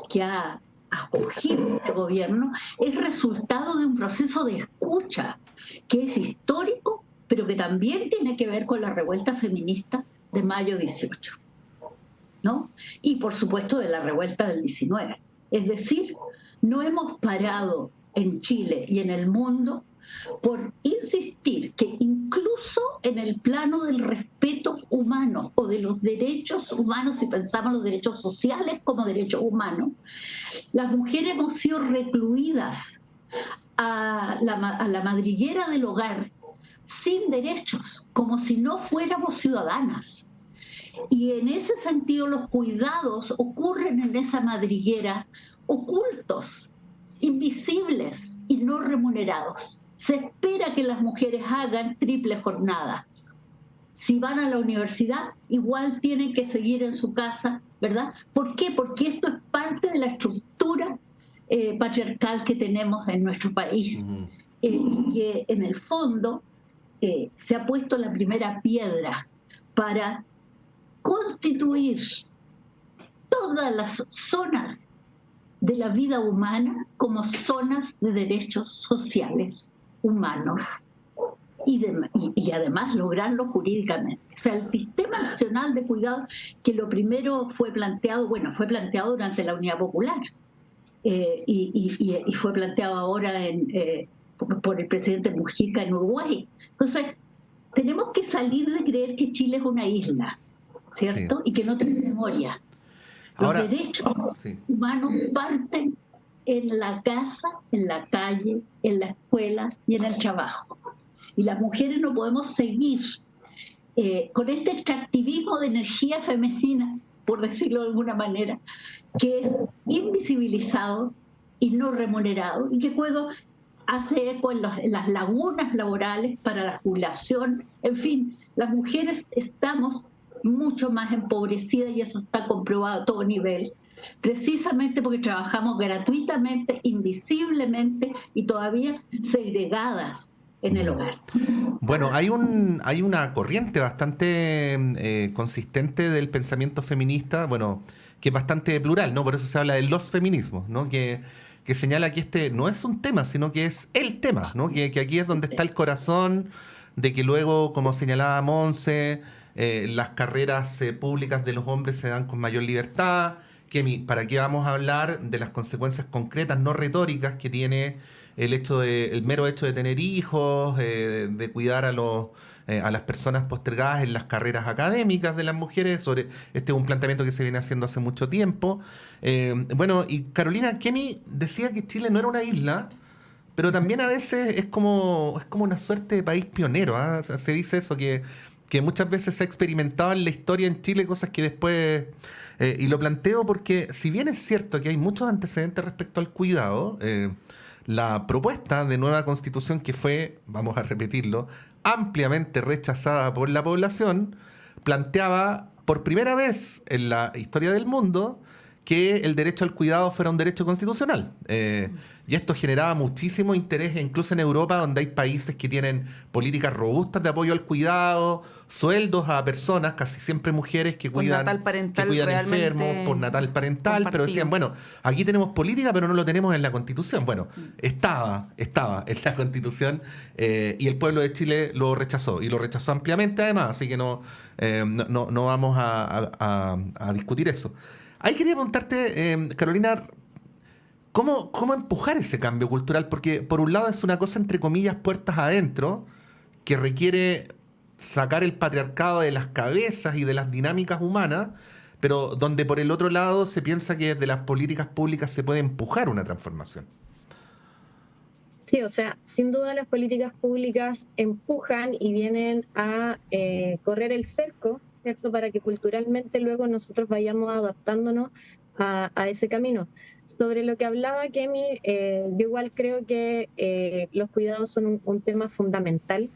que ha acogido este gobierno es resultado de un proceso de escucha que es histórico, pero que también tiene que ver con la revuelta feminista de mayo 18, ¿no? Y por supuesto de la revuelta del 19. Es decir, no hemos parado en Chile y en el mundo por insistir que incluso en el plano del respeto humano o de los derechos humanos, si pensamos los derechos sociales como derechos humanos, las mujeres hemos sido recluidas a la madriguera del hogar sin derechos, como si no fuéramos ciudadanas. Y en ese sentido los cuidados ocurren en esa madriguera ocultos, invisibles y no remunerados. Se espera que las mujeres hagan triple jornada. Si van a la universidad, igual tienen que seguir en su casa, ¿verdad? ¿Por qué? Porque esto es parte de la estructura patriarcal que tenemos en nuestro país. Y que en el fondo se ha puesto la primera piedra para constituir todas las zonas de la vida humana como zonas de derechos sociales humanos y además lograrlo jurídicamente. O sea, el Sistema Nacional de Cuidado, que lo primero fue planteado durante la Unidad Popular y fue planteado ahora por el presidente Mujica en Uruguay. Entonces, tenemos que salir de creer que Chile es una isla, ¿cierto? Sí. Y que no tiene memoria. Los derechos humanos parten en la casa, en la calle, en la escuela y en el trabajo. Y las mujeres no podemos seguir con este extractivismo de energía femenina, por decirlo de alguna manera, que es invisibilizado y no remunerado, y que luego hace eco en las lagunas laborales para la jubilación. En fin, las mujeres estamos mucho más empobrecidas y eso está comprobado a todo nivel, precisamente porque trabajamos gratuitamente, invisiblemente y todavía segregadas en el hogar. Bueno, hay una corriente bastante consistente del pensamiento feminista, bueno, que es bastante plural, ¿no? Por eso se habla de los feminismos, ¿no? Que señala que este no es un tema, sino que es el tema, ¿no? Que aquí es donde está el corazón, de que luego, como señalaba Monse, las carreras públicas de los hombres se dan con mayor libertad. ¿Para qué vamos a hablar de las consecuencias concretas, no retóricas, que tiene el mero hecho de tener hijos, de cuidar a las personas postergadas en las carreras académicas de las mujeres? Este es un planteamiento que se viene haciendo hace mucho tiempo. Y Carolina Kemi decía que Chile no era una isla, pero también a veces es como una suerte de país pionero, ¿eh? O sea, se dice eso, que muchas veces se ha experimentado en la historia en Chile cosas que después... y lo planteo porque, si bien es cierto que hay muchos antecedentes respecto al cuidado, la propuesta de nueva constitución, que fue, vamos a repetirlo, ampliamente rechazada por la población, planteaba por primera vez en la historia del mundo que el derecho al cuidado fuera un derecho constitucional. Y esto generaba muchísimo interés, incluso en Europa, donde hay países que tienen políticas robustas de apoyo al cuidado, sueldos a personas, casi siempre mujeres, que cuidan enfermos, postnatal parental, compartido. Pero decían, bueno, aquí tenemos política, pero no lo tenemos en la Constitución. Bueno, estaba en la Constitución, y el pueblo de Chile lo rechazó, y lo rechazó ampliamente además, así que no vamos a discutir eso. Ahí quería preguntarte, Carolina, ¿cómo empujar ese cambio cultural? Porque por un lado es una cosa, entre comillas, puertas adentro, que requiere sacar el patriarcado de las cabezas y de las dinámicas humanas, pero donde por el otro lado se piensa que desde las políticas públicas se puede empujar una transformación. Sí, o sea, sin duda las políticas públicas empujan y vienen a correr el cerco, ¿cierto?, para que culturalmente luego nosotros vayamos adaptándonos a ese camino. Sobre lo que hablaba Kemi, yo igual creo que los cuidados son un tema fundamental.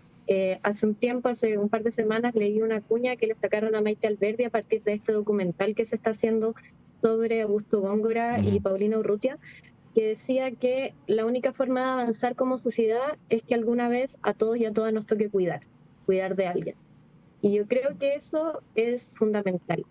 Hace un par de semanas, leí una cuña que le sacaron a Maite Alberdi a partir de este documental que se está haciendo sobre Augusto Góngora y Paulina Urrutia, que decía que la única forma de avanzar como sociedad es que alguna vez a todos y a todas nos toque cuidar de alguien. Y yo creo que eso es fundamental.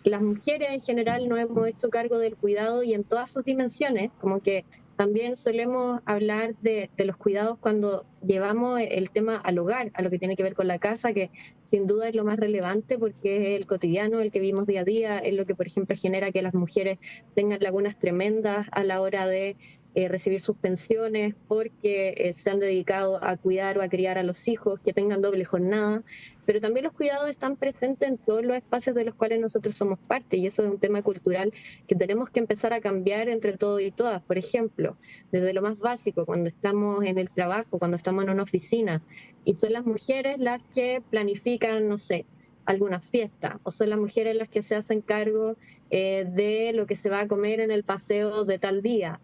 Las mujeres en general nos hemos hecho cargo del cuidado y en todas sus dimensiones, como que también solemos hablar de los cuidados cuando llevamos el tema al hogar, a lo que tiene que ver con la casa, que sin duda es lo más relevante porque es el cotidiano, el que vivimos día a día, es lo que, por ejemplo, genera que las mujeres tengan lagunas tremendas a la hora de recibir sus pensiones porque se han dedicado a cuidar o a criar a los hijos, que tengan doble jornada. Pero también los cuidados están presentes en todos los espacios de los cuales nosotros somos parte, y eso es un tema cultural que tenemos que empezar a cambiar entre todos y todas. Por ejemplo, desde lo más básico, cuando estamos en el trabajo, cuando estamos en una oficina, y son las mujeres las que planifican, no sé, alguna fiesta, o son las mujeres las que se hacen cargo de lo que se va a comer en el paseo de tal día,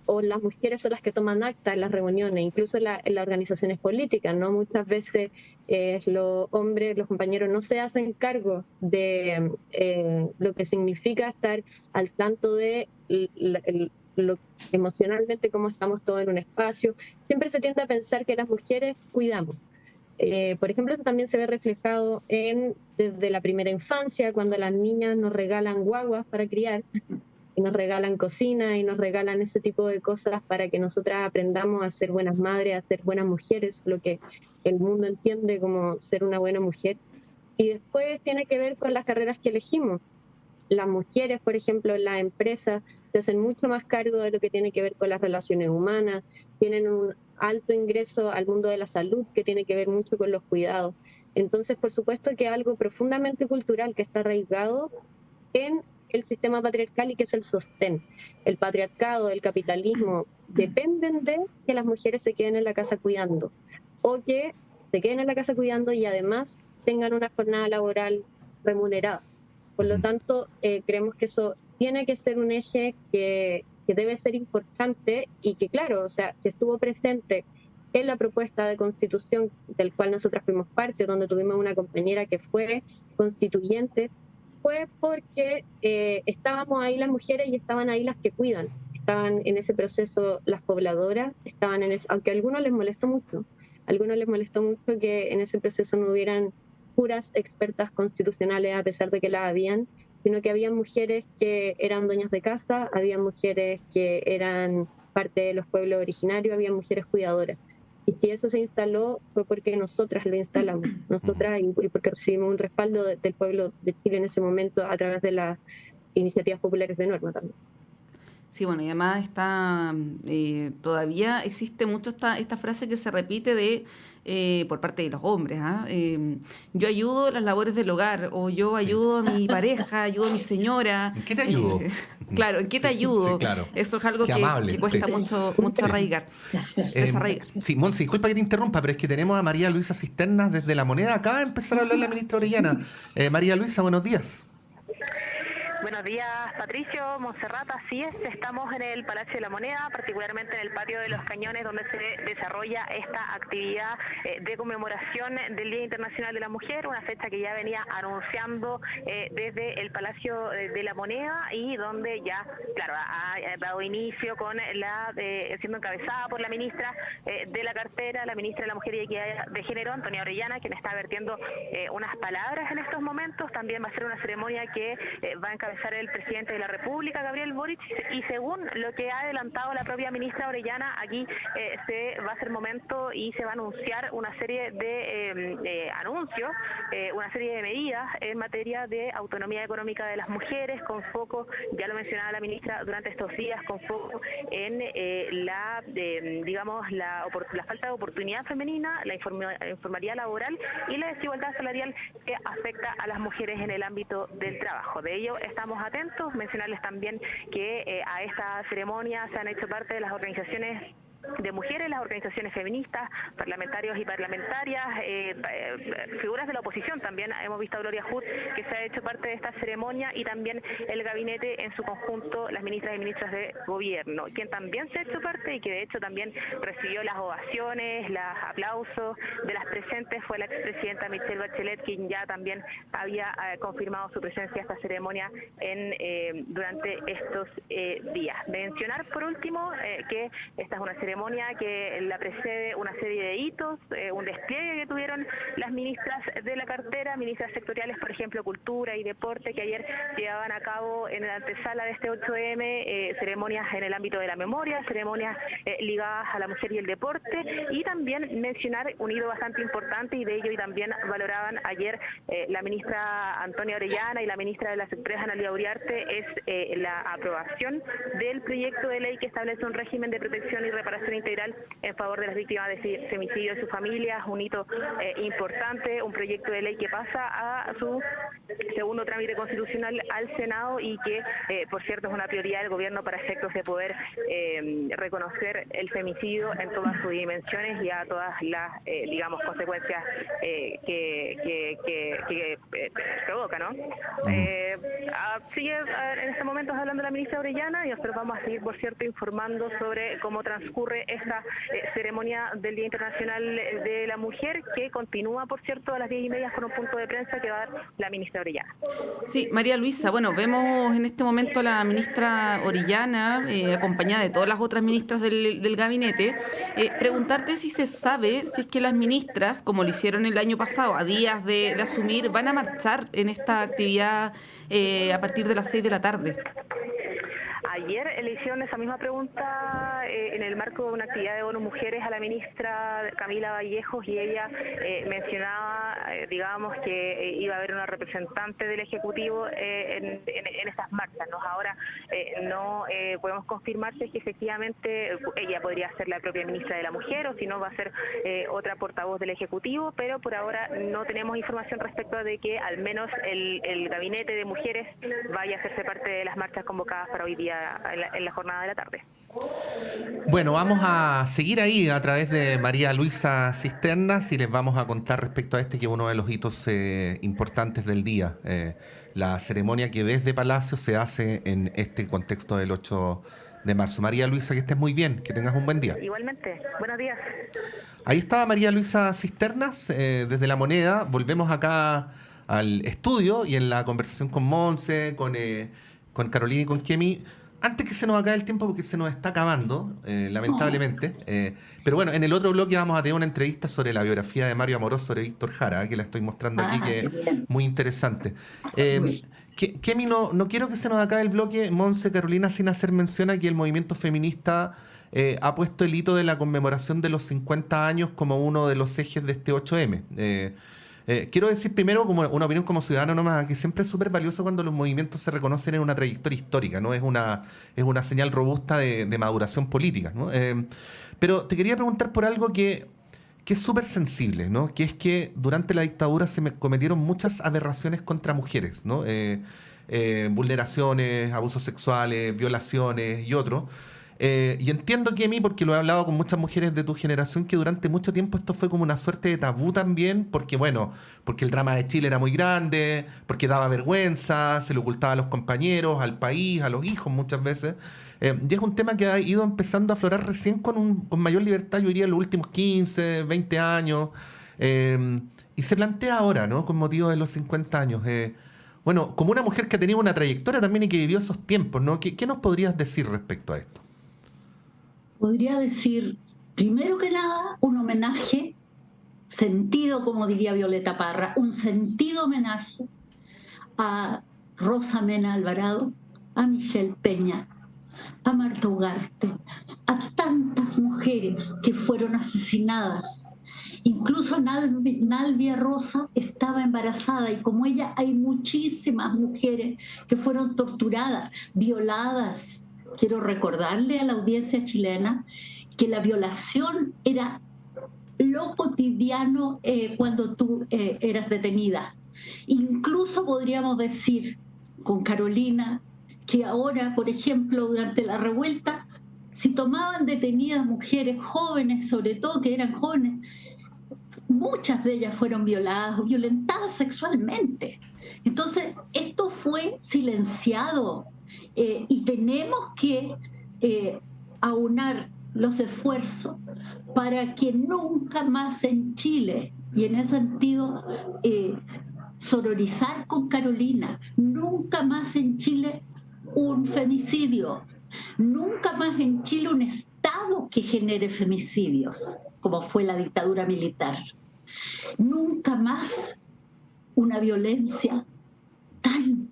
o las mujeres son las que toman acta en las reuniones, incluso en las organizaciones políticas, ¿no? Muchas veces los hombres, los compañeros no se hacen cargo de lo que significa estar al tanto de lo emocionalmente cómo estamos todos en un espacio. Siempre se tiende a pensar que las mujeres cuidamos. Por ejemplo, esto también se ve reflejado desde la primera infancia, cuando las niñas nos regalan guaguas para criar, y nos regalan cocina y nos regalan ese tipo de cosas para que nosotras aprendamos a ser buenas madres, a ser buenas mujeres, lo que el mundo entiende como ser una buena mujer. Y después tiene que ver con las carreras que elegimos. Las mujeres, por ejemplo, en las empresas se hacen mucho más cargo de lo que tiene que ver con las relaciones humanas, tienen un alto ingreso al mundo de la salud que tiene que ver mucho con los cuidados. Entonces, por supuesto que es algo profundamente cultural que está arraigado en el sistema patriarcal y que es el sostén. El patriarcado, el capitalismo dependen de que las mujeres se queden en la casa cuidando, o que se queden en la casa cuidando y además tengan una jornada laboral remunerada. Por lo tanto, creemos que eso tiene que ser un eje que debe ser importante y que, claro, o sea, si estuvo presente en la propuesta de constitución del cual nosotras fuimos parte, donde tuvimos una compañera que fue constituyente, fue porque estábamos ahí las mujeres y estaban ahí las que cuidan. Estaban en ese proceso las pobladoras, estaban aunque a algunos les molestó mucho que en ese proceso no hubieran puras expertas constitucionales, a pesar de que las habían, sino que había mujeres que eran dueñas de casa, había mujeres que eran parte de los pueblos originarios, había mujeres cuidadoras. Y si eso se instaló fue porque nosotras lo instalamos, nosotras, y porque recibimos un respaldo del pueblo de Chile en ese momento a través de las iniciativas populares de norma también. Sí, bueno, y además está todavía existe mucho esta frase que se repite por parte de los hombres. Yo ayudo las labores del hogar, o yo ayudo a mi pareja, ayudo a mi señora. ¿En qué te ayudo? Claro, ¿en qué te ayudo? Sí, claro. Eso es algo que cuesta mucho arraigar, desarraigar. Sí, Monse, disculpa que te interrumpa, pero es que tenemos a María Luisa Cisternas desde La Moneda. Acaba de empezar a hablar la ministra Orellana. María Luisa, buenos días. Buenos días, Patricio, Montserrat, así es, estamos en el Palacio de la Moneda, particularmente en el Patio de los Cañones, donde se desarrolla esta actividad de conmemoración del Día Internacional de la Mujer, una fecha que ya venía anunciando desde el Palacio de la Moneda y donde ya, claro, ha dado inicio con siendo encabezada por la ministra de la cartera, la ministra de la Mujer y Equidad de Género, Antonia Orellana, quien está vertiendo unas palabras en estos momentos. También va a ser una ceremonia que va a encabezar el presidente de la República, Gabriel Boric, y según lo que ha adelantado la propia ministra Orellana, aquí se va a hacer momento y se va a anunciar una serie de anuncios, una serie de medidas en materia de autonomía económica de las mujeres, con foco, ya lo mencionaba la ministra durante estos días, con foco en la falta de oportunidad femenina, la informalidad laboral y la desigualdad salarial que afecta a las mujeres en el ámbito del trabajo. De ello estamos atentos. Mencionarles también que a esta ceremonia se han hecho parte de las organizaciones de mujeres, las organizaciones feministas, parlamentarios y parlamentarias, figuras de la oposición también. Hemos visto a Gloria Hood, que se ha hecho parte de esta ceremonia, y también el gabinete en su conjunto, las ministras y ministros de gobierno, quien también se ha hecho parte y que de hecho también recibió las ovaciones, los aplausos de las presentes, fue la expresidenta Michelle Bachelet, quien ya también había confirmado su presencia a esta ceremonia durante estos días. Mencionar por último que esta es una ceremonia que la precede una serie de hitos, un despliegue que tuvieron las ministras de la cartera, ministras sectoriales, por ejemplo, Cultura y Deporte, que ayer llevaban a cabo en la antesala de este 8M ceremonias en el ámbito de la memoria, ceremonias ligadas a la mujer y el deporte, y también mencionar un hito bastante importante, y de ello y también valoraban ayer la ministra Antonia Orellana y la ministra de las Sectoriales, Analía Uriarte, es la aprobación del proyecto de ley que establece un régimen de protección y reparación integral en favor de las víctimas de femicidio y sus familias, un hito importante, un proyecto de ley que pasa a su segundo trámite constitucional al Senado y que, por cierto, es una prioridad del gobierno para efectos de poder reconocer el femicidio en todas sus dimensiones y a todas las, consecuencias que provoca, ¿no? Sigue en este momento hablando la ministra Orellana y nosotros vamos a seguir, por cierto, informando sobre cómo transcurre esta ceremonia del Día Internacional de la Mujer, que continúa, por cierto, a las 10:30 con un punto de prensa que va a dar la ministra Orellana. Sí, María Luisa, bueno, vemos en este momento a la ministra Orellana, acompañada de todas las otras ministras del gabinete. Preguntarte si se sabe si es que las ministras, como lo hicieron el año pasado, a días de asumir, van a marchar en esta actividad a partir de las 6 de la tarde. Ayer le hicieron esa misma pregunta en el marco de una actividad de ONU Mujeres a la ministra Camila Vallejos, y ella mencionaba, que iba a haber una representante del Ejecutivo en estas marchas, ¿no? Ahora no podemos confirmar si es que efectivamente ella podría ser la propia ministra de la Mujer o si no va a ser otra portavoz del Ejecutivo, pero por ahora no tenemos información respecto de que al menos el gabinete de mujeres vaya a hacerse parte de las marchas convocadas para hoy día en la jornada de la tarde. Bueno, vamos a seguir ahí a través de María Luisa Cisternas y les vamos a contar respecto a que es uno de los hitos importantes del día. La ceremonia que desde Palacio se hace en este contexto del 8 de marzo. María Luisa, que estés muy bien, que tengas un buen día. Igualmente, buenos días. Ahí estaba María Luisa Cisternas desde La Moneda. Volvemos acá al estudio y en la conversación con Monse, con Carolina y con Kemi. Antes que se nos acabe el tiempo, porque se nos está acabando, lamentablemente. Pero bueno, en el otro bloque vamos a tener una entrevista sobre la biografía de Mario Amorós sobre Víctor Jara, que la estoy mostrando aquí, que es muy interesante. Kemi, no quiero que se nos acabe el bloque, Monse, Carolina, sin hacer mención a que el movimiento feminista ha puesto el hito de la conmemoración de los 50 años como uno de los ejes de este 8M. Quiero decir primero, como una opinión como ciudadano nomás, que siempre es súper valioso cuando los movimientos se reconocen en una trayectoria histórica, ¿no? Es una señal robusta de maduración política, ¿no? Pero te quería preguntar por algo que es súper sensible, ¿no? Que es que durante la dictadura se cometieron muchas aberraciones contra mujeres, ¿no? Vulneraciones, abusos sexuales, violaciones y otros. Y entiendo que a mí, porque lo he hablado con muchas mujeres de tu generación, que durante mucho tiempo esto fue como una suerte de tabú también, porque el drama de Chile era muy grande, porque daba vergüenza, se le ocultaba a los compañeros, al país, a los hijos muchas veces. Y es un tema que ha ido empezando a aflorar recién con mayor libertad, yo diría, en los últimos 15, 20 años. Y se plantea ahora, ¿no? Con motivo de los 50 años. Bueno, como una mujer que ha tenido una trayectoria también y que vivió esos tiempos, ¿no? ¿Qué nos podrías decir respecto a esto? Podría decir, primero que nada, un homenaje sentido, como diría Violeta Parra, un sentido homenaje a Rosa Mena Alvarado, a Michelle Peña, a Marta Ugarte, a tantas mujeres que fueron asesinadas. Incluso Nalvia Rosa estaba embarazada y como ella hay muchísimas mujeres que fueron torturadas, violadas. Quiero recordarle a la audiencia chilena que la violación era lo cotidiano cuando tú eras detenida. Incluso podríamos decir con Carolina que ahora, por ejemplo, durante la revuelta, si tomaban detenidas mujeres jóvenes, sobre todo que eran jóvenes, muchas de ellas fueron violadas o violentadas sexualmente. Entonces, esto fue silenciado. Y tenemos que aunar los esfuerzos para que nunca más en Chile, y en ese sentido sororizar con Carolina, nunca más en Chile un femicidio, nunca más en Chile un Estado que genere femicidios, como fue la dictadura militar, nunca más una violencia tan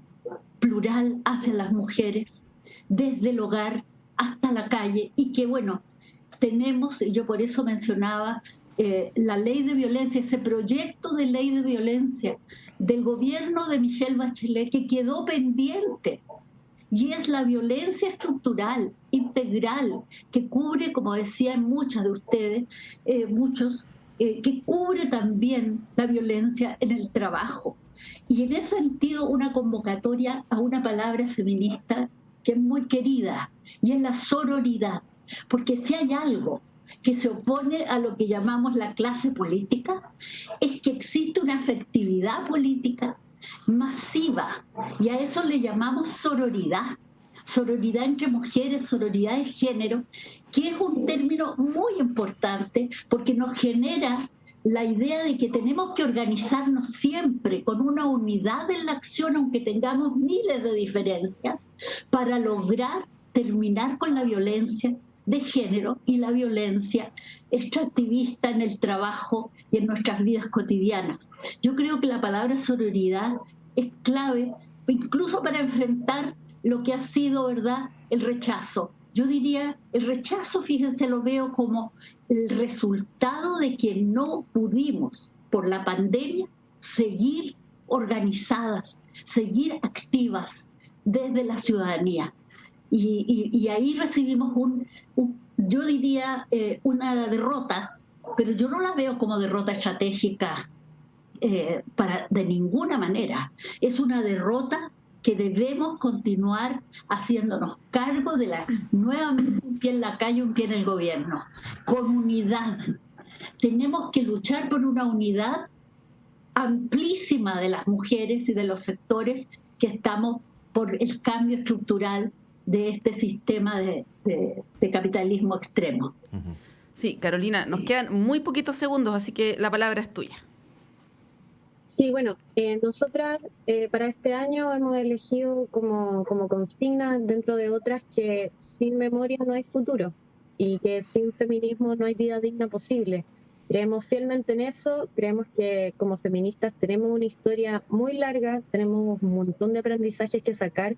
plural hacia las mujeres, desde el hogar hasta la calle, y que bueno, tenemos, y yo por eso mencionaba la ley de violencia, ese proyecto de ley de violencia del gobierno de Michelle Bachelet que quedó pendiente, y es la violencia estructural, integral, que cubre, como decían muchas de ustedes, que cubre también la violencia en el trabajo. Y en ese sentido, una convocatoria a una palabra feminista que es muy querida, y es la sororidad. Porque si hay algo que se opone a lo que llamamos la clase política, es que existe una afectividad política masiva, y a eso le llamamos sororidad. Sororidad entre mujeres, sororidad de género, que es un término muy importante porque nos genera la idea de que tenemos que organizarnos siempre con una unidad en la acción, aunque tengamos miles de diferencias, para lograr terminar con la violencia de género y la violencia extractivista en el trabajo y en nuestras vidas cotidianas. Yo creo que la palabra sororidad es clave, incluso para enfrentar lo que ha sido, ¿verdad?, el rechazo. Yo diría, el rechazo, fíjense, lo veo como el resultado de que no pudimos, por la pandemia, seguir organizadas, seguir activas desde la ciudadanía. Y ahí recibimos yo diría, una derrota, pero yo no la veo como derrota estratégica de ninguna manera. Es una derrota que debemos continuar haciéndonos cargo de nuevamente un pie en la calle, un pie en el gobierno, con unidad. Tenemos que luchar por una unidad amplísima de las mujeres y de los sectores que estamos por el cambio estructural de este sistema de capitalismo extremo. Sí, Carolina, nos quedan muy poquitos segundos, así que la palabra es tuya. Sí, bueno, nosotras para este año hemos elegido como consigna, dentro de otras, que sin memoria no hay futuro y que sin feminismo no hay vida digna posible. Creemos fielmente en eso, creemos que como feministas tenemos una historia muy larga, tenemos un montón de aprendizajes que sacar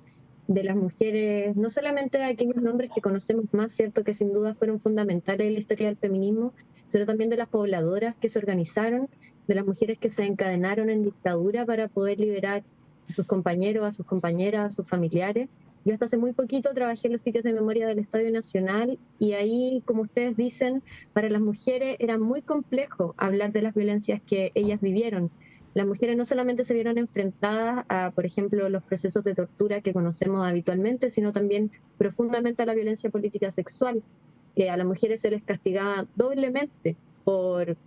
de las mujeres, no solamente de aquellos nombres que conocemos más, ¿cierto?, que sin duda fueron fundamentales en la historia del feminismo, sino también de las pobladoras que se organizaron, de las mujeres que se encadenaron en dictadura para poder liberar a sus compañeros, a sus compañeras, a sus familiares. Yo hasta hace muy poquito trabajé en los sitios de memoria del Estadio Nacional y ahí, como ustedes dicen, para las mujeres era muy complejo hablar de las violencias que ellas vivieron. Las mujeres no solamente se vieron enfrentadas a, por ejemplo, los procesos de tortura que conocemos habitualmente, sino también profundamente a la violencia política sexual, que a las mujeres se les castigaba doblemente por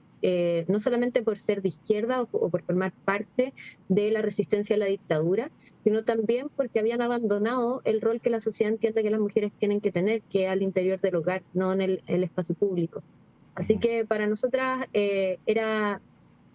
no solamente por ser de izquierda o por formar parte de la resistencia a la dictadura, sino también porque habían abandonado el rol que la sociedad entiende que las mujeres tienen que tener, que es al interior del hogar, no en el espacio público. Así que para nosotras era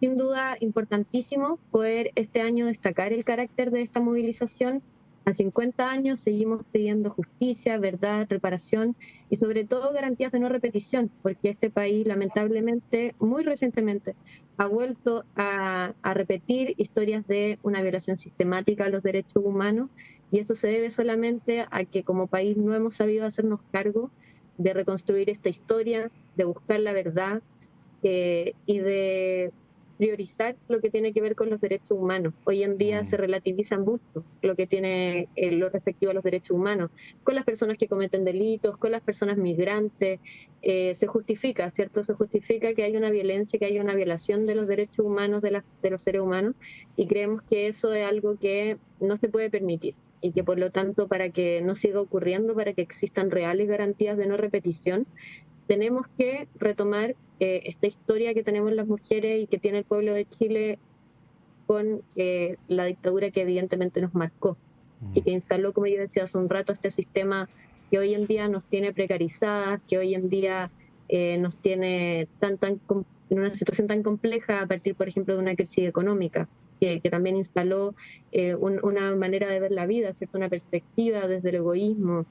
sin duda importantísimo poder este año destacar el carácter de esta movilización. A 50 años seguimos pidiendo justicia, verdad, reparación y sobre todo garantías de no repetición, porque este país lamentablemente, muy recientemente, ha vuelto a repetir historias de una violación sistemática a los derechos humanos y esto se debe solamente a que como país no hemos sabido hacernos cargo de reconstruir esta historia, de buscar la verdad y de priorizar lo que tiene que ver con los derechos humanos. Hoy en día se relativiza mucho lo que tiene lo respectivo a los derechos humanos, con las personas que cometen delitos, con las personas migrantes, se justifica, ¿cierto? Se justifica que hay una violencia, que hay una violación de los derechos humanos de los seres humanos y creemos que eso es algo que no se puede permitir y que por lo tanto para que no siga ocurriendo, para que existan reales garantías de no repetición, tenemos que retomar esta historia que tenemos las mujeres y que tiene el pueblo de Chile con la dictadura que evidentemente nos marcó y que instaló, como yo decía hace un rato, este sistema que hoy en día nos tiene precarizadas, que hoy en día nos tiene en una situación tan compleja a partir, por ejemplo, de una crisis económica, que también instaló una manera de ver la vida, ¿cierto? Una perspectiva desde el egoísmo.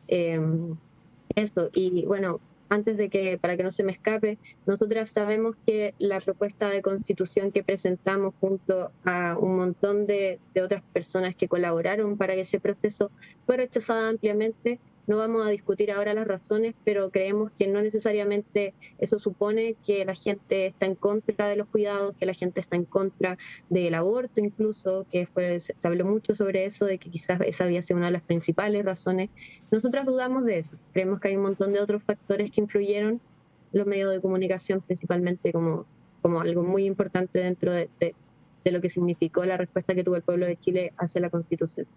Eso, y bueno, antes de que, para que no se me escape, nosotras sabemos que la propuesta de constitución que presentamos junto a un montón de otras personas que colaboraron para que ese proceso fue rechazada ampliamente. No vamos a discutir ahora las razones, pero creemos que no necesariamente eso supone que la gente está en contra de los cuidados, que la gente está en contra del aborto incluso, que se habló mucho sobre eso, de que quizás esa había sido una de las principales razones. Nosotras dudamos de eso. Creemos que hay un montón de otros factores que influyeron, los medios de comunicación principalmente como algo muy importante dentro de lo que significó la respuesta que tuvo el pueblo de Chile hacia la Constitución.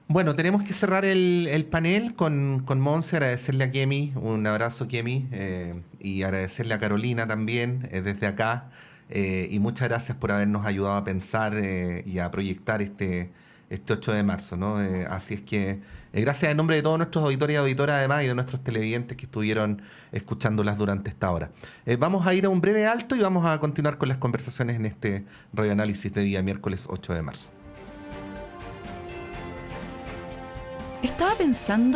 Bueno, tenemos que cerrar el panel con Monse, agradecerle a Kemi, un abrazo Kemi, y agradecerle a Carolina también desde acá, y muchas gracias por habernos ayudado a pensar y a proyectar este 8 de marzo, ¿no? Así es que gracias en nombre de todos nuestros auditores y auditoras además y de nuestros televidentes que estuvieron escuchándolas durante esta hora. Vamos a ir a un breve alto y vamos a continuar con las conversaciones en este radioanálisis de día miércoles 8 de marzo. Estaba pensando